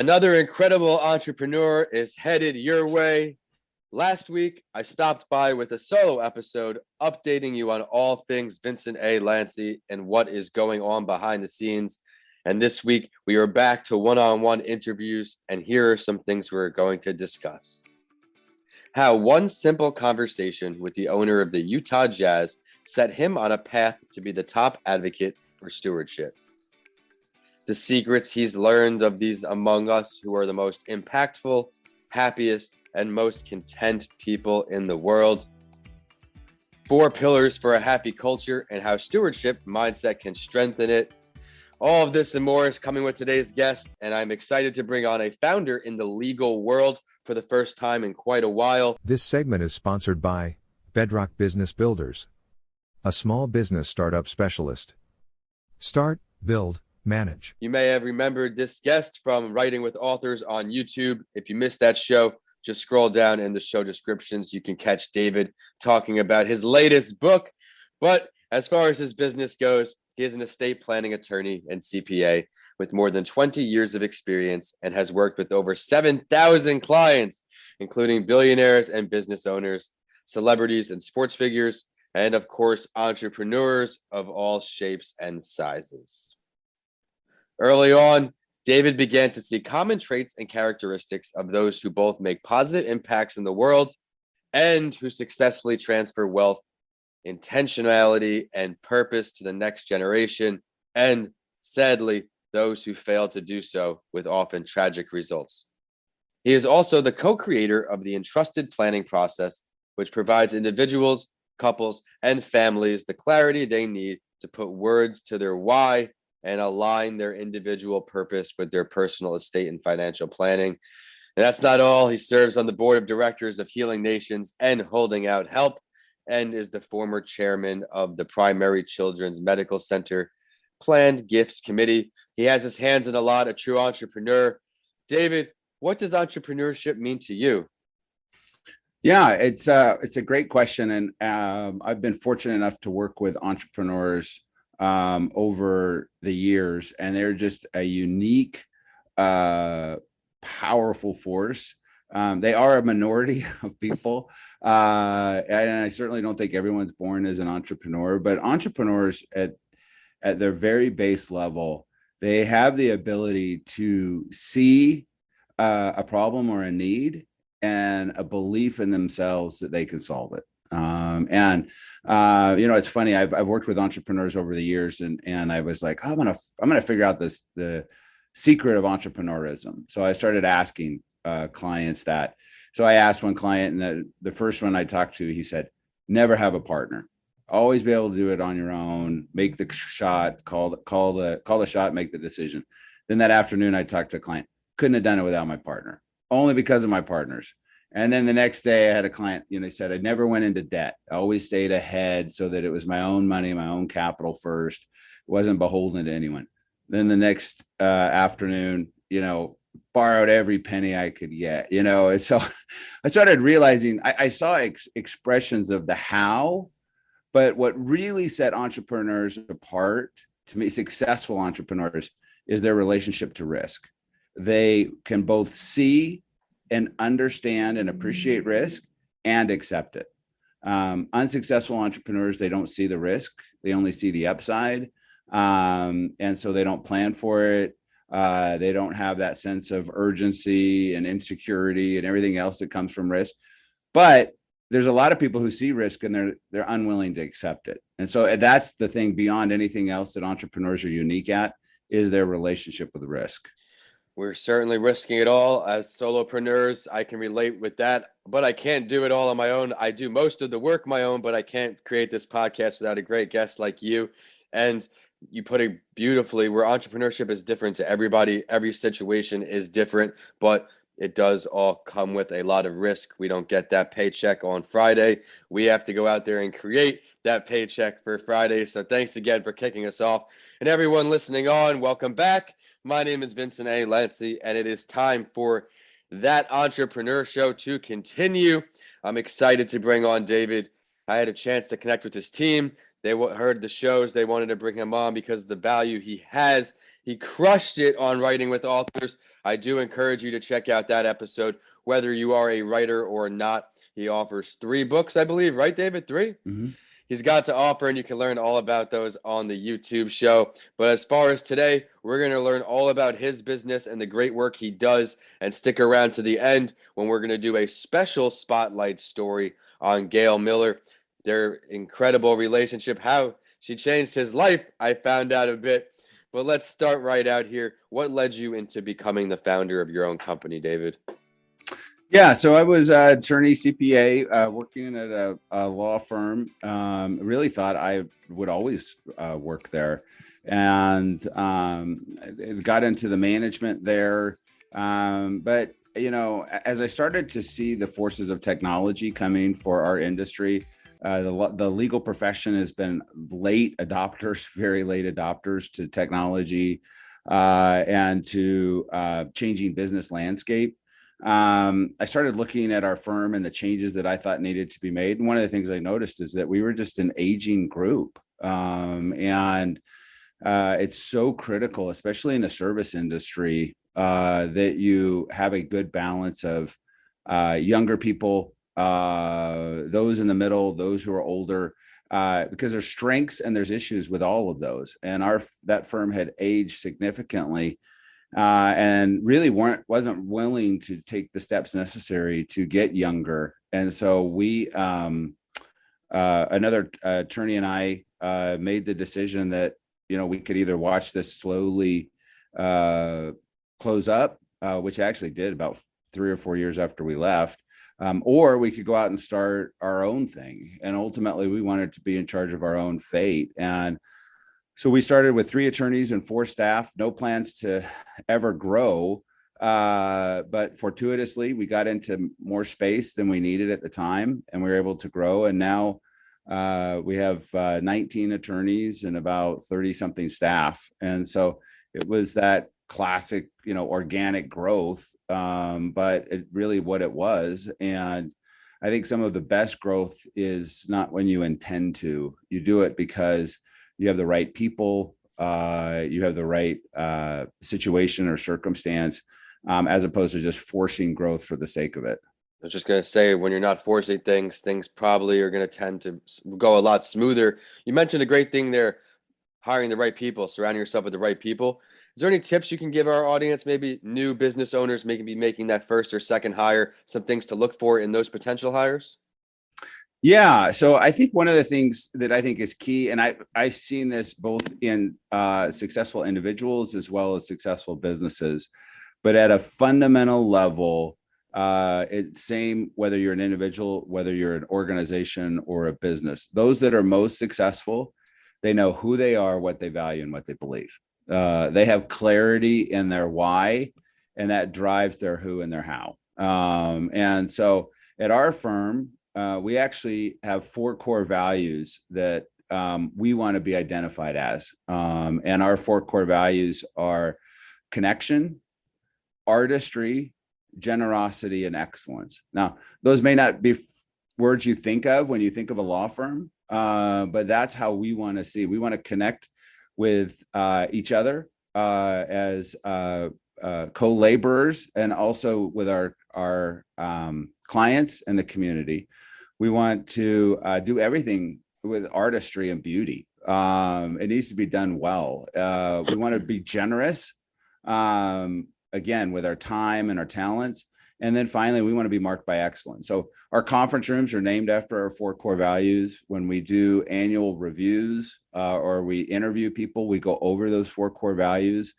Another incredible entrepreneur is headed your way. Last week, I stopped by with a solo episode updating you on all things Vincent A. Lancy and what is going on behind the scenes. And this week, we are back to one-on-one interviews, and here are some things we're going to discuss. How one simple conversation with the owner of the Utah Jazz set him on a path to be the top advocate for stewardship. The secrets he's learned of these among us who are the most impactful, happiest, and most content people in the world. 4 pillars for a happy culture and how stewardship mindset can strengthen it. All of this and more is coming with today's guest, and I'm excited to bring on a founder in the legal world for the first time in quite a while. This segment is sponsored by Bedrock Business Builders, a small business startup specialist. Start, build, manage. You may have remembered this guest from Writing with Authors on YouTube. If you missed that show, just scroll down in the show descriptions. You can catch David talking about his latest book. But as far as his business goes, he is an estate planning attorney and CPA with more than 20 years of experience and has worked with over 7,000 clients, including billionaires and business owners, celebrities and sports figures, and of course, entrepreneurs of all shapes and sizes. Early on, David began to see common traits and characteristics of those who both make positive impacts in the world and who successfully transfer wealth, intentionality, and purpose to the next generation, and sadly, those who fail to do so with often tragic results. He is also the co-creator of the entrusted planning process, which provides individuals, couples, and families the clarity they need to put words to their why and align their individual purpose with their personal estate and financial planning. And that's not all. He serves on the board of directors of Healing Nations and Holding Out Help, and is the former chairman of the Primary Children's Medical Center Planned Gifts Committee. He has his hands in a lot, a true entrepreneur. David, what does entrepreneurship mean to you? Yeah, it's a great question, and I've been fortunate enough to work with entrepreneurs over the years, and they're just a unique, powerful force. They are a minority of people, and I certainly don't think everyone's born as an entrepreneur, but entrepreneurs at their very base level, they have the ability to see a problem or a need and a belief in themselves that they can solve it. It's funny. I've worked with entrepreneurs over the years, and I was like, I'm gonna figure out the secret of entrepreneurism. So I started asking clients that. So I asked one client, and the first one I talked to, he said, never have a partner. Always be able to do it on your own. Make the shot. Call the shot. Make the decision. Then that afternoon, I talked to a client. Couldn't have done it without my partner. Only because of my partners. And then the next day I had a client, he said, I never went into debt. I always stayed ahead so that it was my own money, my own capital first. Wasn't beholden to anyone. Then the next afternoon, borrowed every penny I could get, And so I started realizing I saw expressions of the how, but what really set entrepreneurs apart, to me, successful entrepreneurs, is their relationship to risk. They can both see and understand and appreciate risk and accept it. Unsuccessful entrepreneurs, they don't see the risk. They only see the upside. And so they don't plan for it. They don't have that sense of urgency and insecurity and everything else that comes from risk. But there's a lot of people who see risk and they're unwilling to accept it. And so that's the thing beyond anything else that entrepreneurs are unique at, is their relationship with risk. We're certainly risking it all as solopreneurs. I can relate with that, but I can't do it all on my own. I do most of the work my own, but I can't create this podcast without a great guest like you. And you put it beautifully, where entrepreneurship is different to everybody. Every situation is different, but it does all come with a lot of risk. We don't get that paycheck on Friday. We have to go out there and create that paycheck for Friday. So thanks again for kicking us off. And everyone listening on, welcome back. My name is Vincent A. Lancy, and it is time for That Entrepreneur Show to continue. I'm excited to bring on David. I had a chance to connect with his team. They heard the shows. They wanted to bring him on because of the value he has. He crushed it on Writing with Authors. I do encourage you to check out that episode, whether you are a writer or not. He offers 3 books, I believe, right, David? 3? Mm-hmm. He's got to offer, and you can learn all about those on the YouTube show. But as far as today, we're going to learn all about his business and the great work he does. And stick around to the end when we're going to do a special spotlight story on Gail Miller, their incredible relationship, how she changed his life. I found out a bit. But let's start right out here. What led you into becoming the founder of your own company, David? Yeah, so I was an attorney, CPA, working at a law firm. Really thought I would always work there, and got into the management there. But as I started to see the forces of technology coming for our industry, the legal profession has been late adopters, very late adopters to technology and to changing business landscape. I started looking at our firm and the changes that I thought needed to be made. And one of the things I noticed is that we were just an aging group. And it's so critical, especially in the service industry, that you have a good balance of younger people, those in the middle, those who are older, because there's strengths and there's issues with all of those. And that firm had aged significantly. And really wasn't willing to take the steps necessary to get younger. And so we, another attorney and I made the decision that, we could either watch this slowly close up, which actually did about 3 or 4 years after we left, or we could go out and start our own thing. And ultimately, we wanted to be in charge of our own fate. And so we started with 3 attorneys and 4 staff, no plans to ever grow. But fortuitously, we got into more space than we needed at the time, and we were able to grow. And now we have 19 attorneys and about 30 something staff. And so it was that classic, organic growth, but it really what it was. And I think some of the best growth is not when you intend to. You do it because you have the right people, you have the right situation or circumstance, as opposed to just forcing growth for the sake of it. I was just going to say, when you're not forcing things probably are going to tend to go a lot smoother. You mentioned a great thing there, hiring the right people, surrounding yourself with the right people. Is there any tips you can give our audience, maybe new business owners, maybe making that first or second hire, some things to look for in those potential hires? Yeah. So I think one of the things that I think is key, and I've seen this both in successful individuals as well as successful businesses, but at a fundamental level, it's same whether you're an individual, whether you're an organization or a business. Those that are most successful, they know who they are, what they value, and what they believe. They have clarity in their why, and that drives their who and their how. And so at our firm, we actually have 4 core values that we want to be identified as. And our 4 core values are connection, artistry, generosity, and excellence. Now, those may not be words you think of when you think of a law firm, but that's how we want to see. We want to connect with each other as co-laborers, and also with our clients and the community. We want to do everything with artistry and beauty. It needs to be done well. We want to be generous, again, with our time and our talents. And then finally, we want to be marked by excellence. So our conference rooms are named after our 4 core values. When we do annual reviews or we interview people, we go over those 4 core values.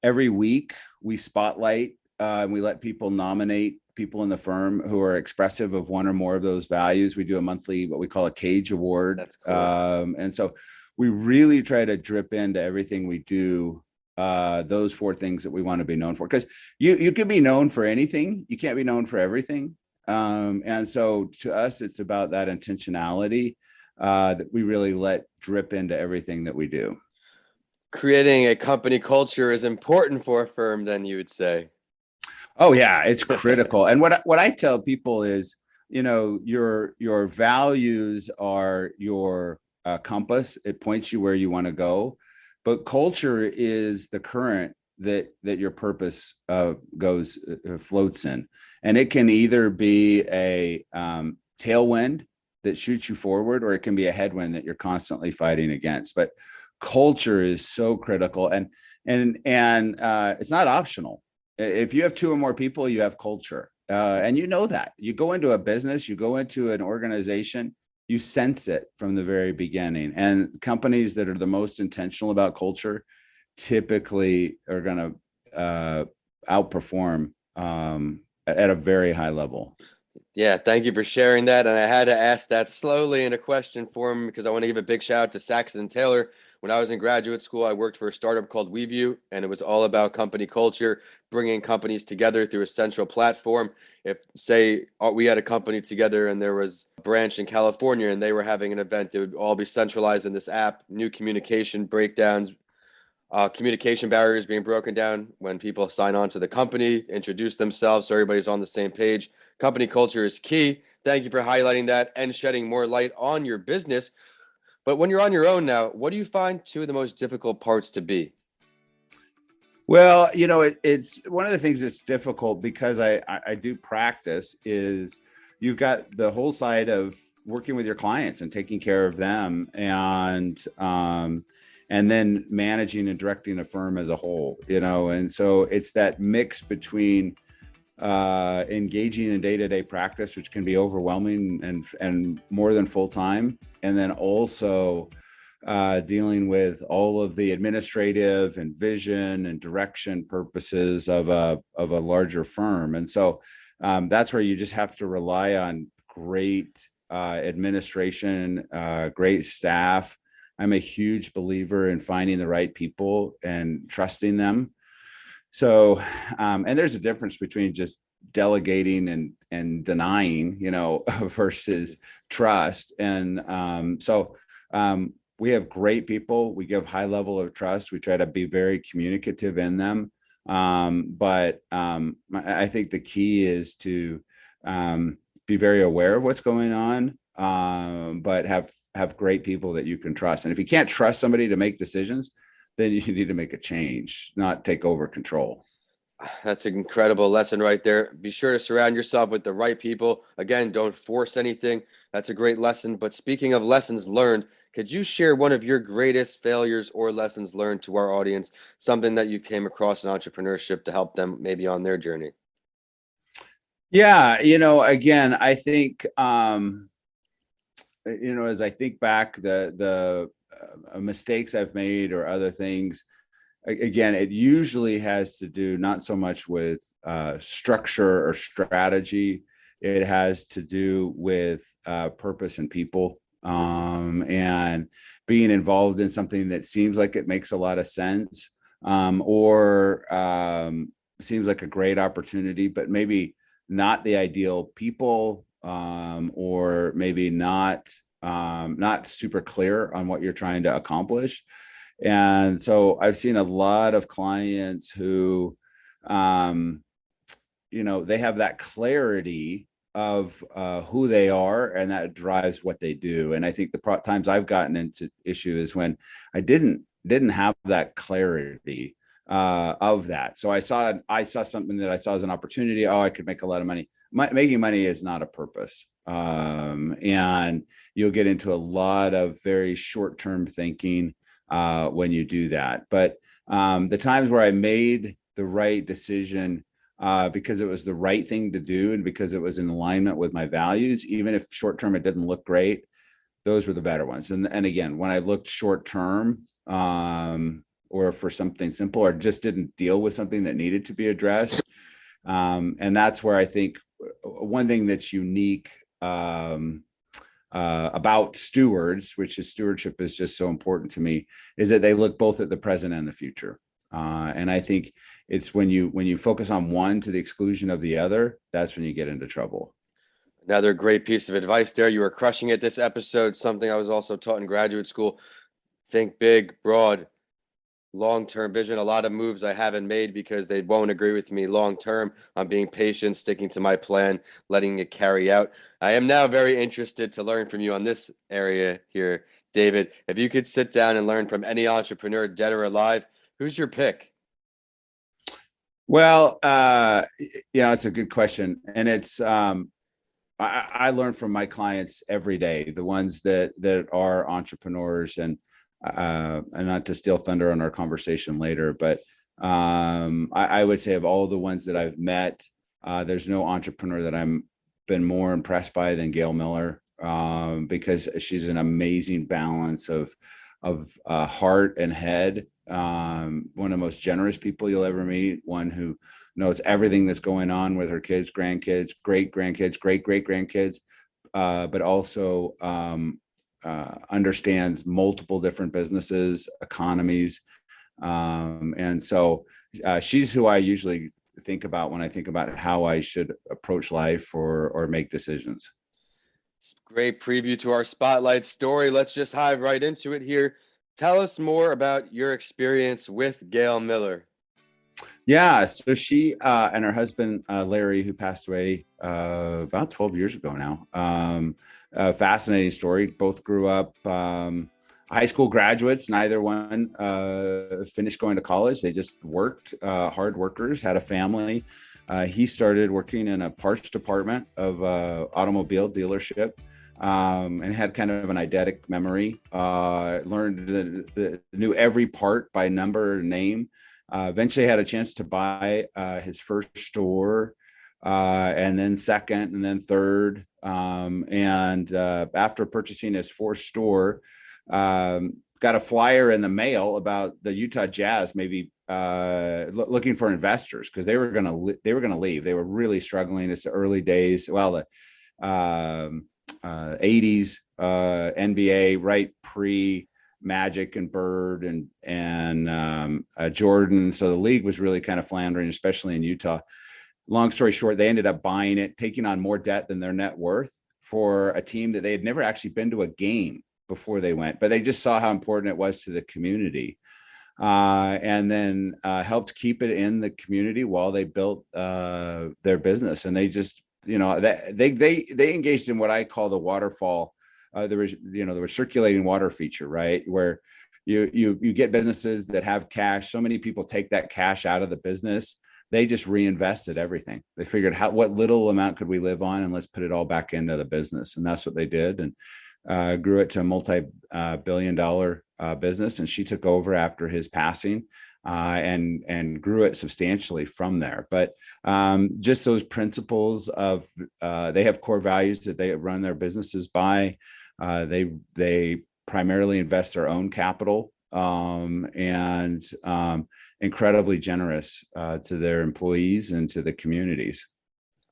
Every week, we spotlight and we let people nominate people in the firm who are expressive of one or more of those values. We do a monthly, what we call a Cage Award. That's cool. And so we really try to drip into everything we do those 4 things that we want to be known for, because you can be known for anything, you can't be known for everything. And so to us, it's about that intentionality that we really let drip into everything that we do. Creating a company culture is important for a firm, then, you would say. Oh yeah, it's critical. And what I tell people is, your values are your compass. It points you where you want to go. But culture is the current that your purpose floats in. And it can either be a tailwind that shoots you forward, or it can be a headwind that you're constantly fighting against. But culture is so critical, and it's not optional. If you have two or more people, you have culture, and you know that. You go into a business, you go into an organization, you sense it from the very beginning. And companies that are the most intentional about culture typically are going to outperform at a very high level. Yeah, thank you for sharing that. And I had to ask that slowly in a question form because I want to give a big shout out to Saxon Taylor. When I was in graduate school, I worked for a startup called WeView, and it was all about company culture, bringing companies together through a central platform. If, say, we had a company together and there was a branch in California and they were having an event, it would all be centralized in this app, new communication breakdowns, communication barriers being broken down when people sign on to the company, introduce themselves so everybody's on the same page. Company culture is key. Thank you for highlighting that and shedding more light on your business. But when you're on your own now, what do you find two of the most difficult parts to be? Well, it's one of the things that's difficult because I do practice is you've got the whole side of working with your clients and taking care of them, and then managing and directing a firm as a whole, and so it's that mix between engaging in day-to-day practice, which can be overwhelming and more than full time, and then also dealing with all of the administrative and vision and direction purposes of a larger firm. And so that's where you just have to rely on great administration, great staff. I'm a huge believer in finding the right people and trusting them. So, and there's a difference between just delegating and denying, versus trust. And we have great people. We give high level of trust. We try to be very communicative in them. But I think the key is to be very aware of what's going on, but have great people that you can trust. And if you can't trust somebody to make decisions, then you need to make a change, not take over control. That's an incredible lesson right there. Be sure to surround yourself with the right people. Again, don't force anything. That's a great lesson. But speaking of lessons learned, could you share one of your greatest failures or lessons learned to our audience, something that you came across in entrepreneurship to help them maybe on their journey? Yeah, again, I think, as I think back, the mistakes I've made or other things, again, it usually has to do not so much with structure or strategy. It has to do with purpose and people, and being involved in something that seems like it makes a lot of sense, or seems like a great opportunity, but maybe not the ideal people, or maybe not super clear on what you're trying to accomplish. And so I've seen a lot of clients who, they have that clarity of who they are, and that drives what they do. And I think the times I've gotten into issue is when I didn't have that clarity of that. So I saw something that I saw as an opportunity. Oh, I could make a lot of money. Making money is not a purpose. And you'll get into a lot of very short-term thinking when you do that. But the times where I made the right decision because it was the right thing to do and because it was in alignment with my values, even if short-term it didn't look great, those were the better ones. And again, when I looked short-term, or for something simple, or just didn't deal with something that needed to be addressed. And that's where I think one thing that's unique about stewards, which is stewardship is just so important to me, is that they look both at the present and the future. And I think it's when you focus on one to the exclusion of the other, that's when you get into trouble. Another great piece of advice there. You are crushing it this episode. Something I was also taught in graduate school. Think big, broad, long-term vision. A lot of moves I haven't made because they won't agree with me long-term. I'm being patient, sticking to my plan, letting it carry out. I am now very interested to learn from you on this area here, David. If you could sit down and learn from any entrepreneur, dead or alive, who's your pick? Well, it's a good question, and it's I learn from my clients every day, the ones that are entrepreneurs, and not to steal thunder on our conversation later, but I would say of all the ones that I've met, there's no entrepreneur that I'm been more impressed by than Gail Miller, because she's an amazing balance of heart and head. One of the most generous people you'll ever meet, one who knows everything that's going on with her kids, grandkids, great grandkids, great great grandkids, but also understands multiple different businesses, economies. And so she's who I usually think about when I think about how I should approach life or make decisions. Great preview to our spotlight story. Let's just dive right into it here. Tell us more about your experience with Gail Miller. Yeah, so she and her husband Larry, who passed away about 12 years ago now. A fascinating story. Both grew up high school graduates. Neither one finished going to college. They just worked, hard workers, had a family. He started working in a parts department of automobile dealership, and had kind of an eidetic memory. Learned knew every part by number, name. Eventually had a chance to buy his first store, and then second, and then third. And after purchasing his fourth store, got a flyer in the mail about the Utah Jazz, maybe looking for investors because they were going to leave. They were really struggling. It's the early days. Well, the 80s NBA, right pre Magic and Bird and Jordan. So the league was really kind of floundering, especially in Utah. Long story short, they ended up buying it, taking on more debt than their net worth for a team that they had never actually been to a game before they went, but they just saw how important it was to the community, and then helped keep it in the community while they built their business. And they just, they engaged in what I call the waterfall. There was circulating water feature, right? Where you get businesses that have cash. So many people take that cash out of the business. They just reinvested everything. They figured what little amount could we live on, and let's put it all back into the business. And that's what they did. And grew it to a multi-billion-dollar business. And she took over after his passing, and grew it substantially from there. But just those principles of they have core values that they run their businesses by. They primarily invest their own capital, and incredibly generous to their employees and to the communities.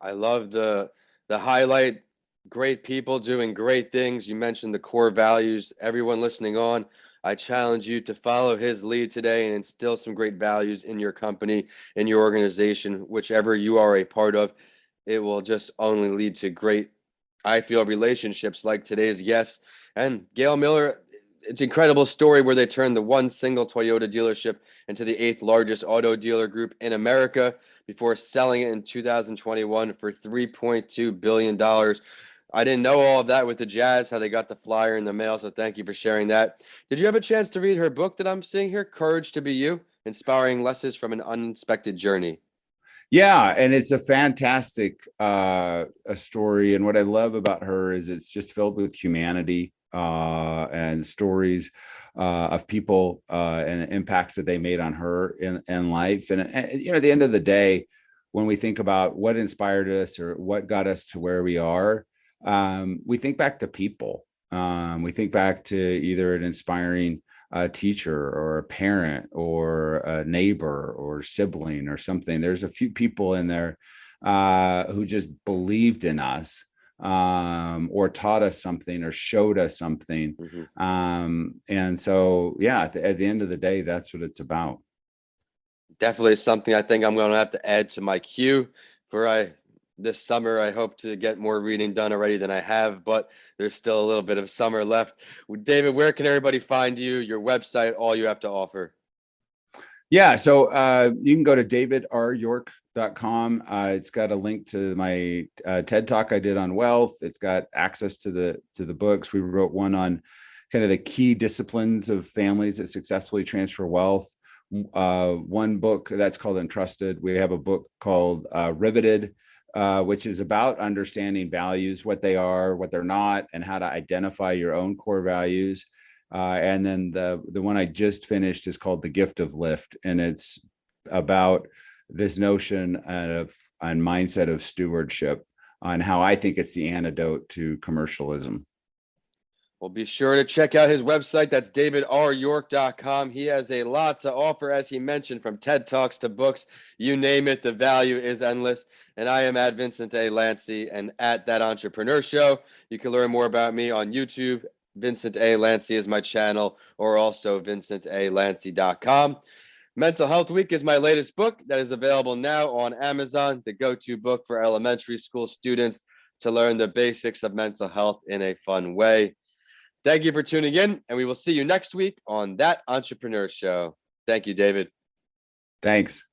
I love the highlight. Great people doing great things. You mentioned the core values. Everyone listening on, I challenge you to follow his lead today and instill some great values in your company, in your organization, whichever you are a part of. It will just only lead to great, I feel, relationships like today's guest. And Gail Miller, it's an incredible story where they turned the one single Toyota dealership into the 8th largest auto dealer group in America before selling it in 2021 for $3.2 billion. I didn't know all of that with the Jazz, how they got the flyer in the mail. So thank you for sharing that. Did you have a chance to read her book that I'm seeing here, Courage to Be You, Inspiring Lessons from an Unexpected Journey? Yeah, and it's a fantastic a story. And what I love about her is it's just filled with humanity, and stories of people, and the impacts that they made on her in life. And at the end of the day, when we think about what inspired us or what got us to where we are, we think back to people. We think back to either an inspiring teacher or a parent or a neighbor or sibling or something. There's a few people in there who just believed in us, or taught us something or showed us something. Mm-hmm. And so, yeah, at the end of the day, that's what it's about. Definitely something I think I'm going to have to add to my queue for this summer. I hope to get more reading done already than I have, but there's still a little bit of summer left. David, where can everybody find you, your website, all you have to offer? Yeah, so you can go to davidryork.com. It's got a link to my TED Talk I did on wealth. It's got access to the books. We wrote one on kind of the key disciplines of families that successfully transfer wealth. one book that's called Entrusted. We have a book called Riveted, which is about understanding values, what they are, what they're not, and how to identify your own core values. And then the one I just finished is called The Gift of Lift, and it's about this notion of and mindset of stewardship, on how I think it's the antidote to commercialism. Well, be sure to check out his website. That's davidryork.com. He has a lot to offer, as he mentioned, from TED Talks to books, you name it. The value is endless. And I am at Vincent A. Lancey and at That Entrepreneur Show. You can learn more about me on YouTube. Vincent A. Lancey is my channel, or also vincentalancy.com. Mental Health Week is my latest book that is available now on Amazon, the go-to book for elementary school students to learn the basics of mental health in a fun way. Thank you for tuning in, and we will see you next week on That Entrepreneur Show. Thank you, David. Thanks.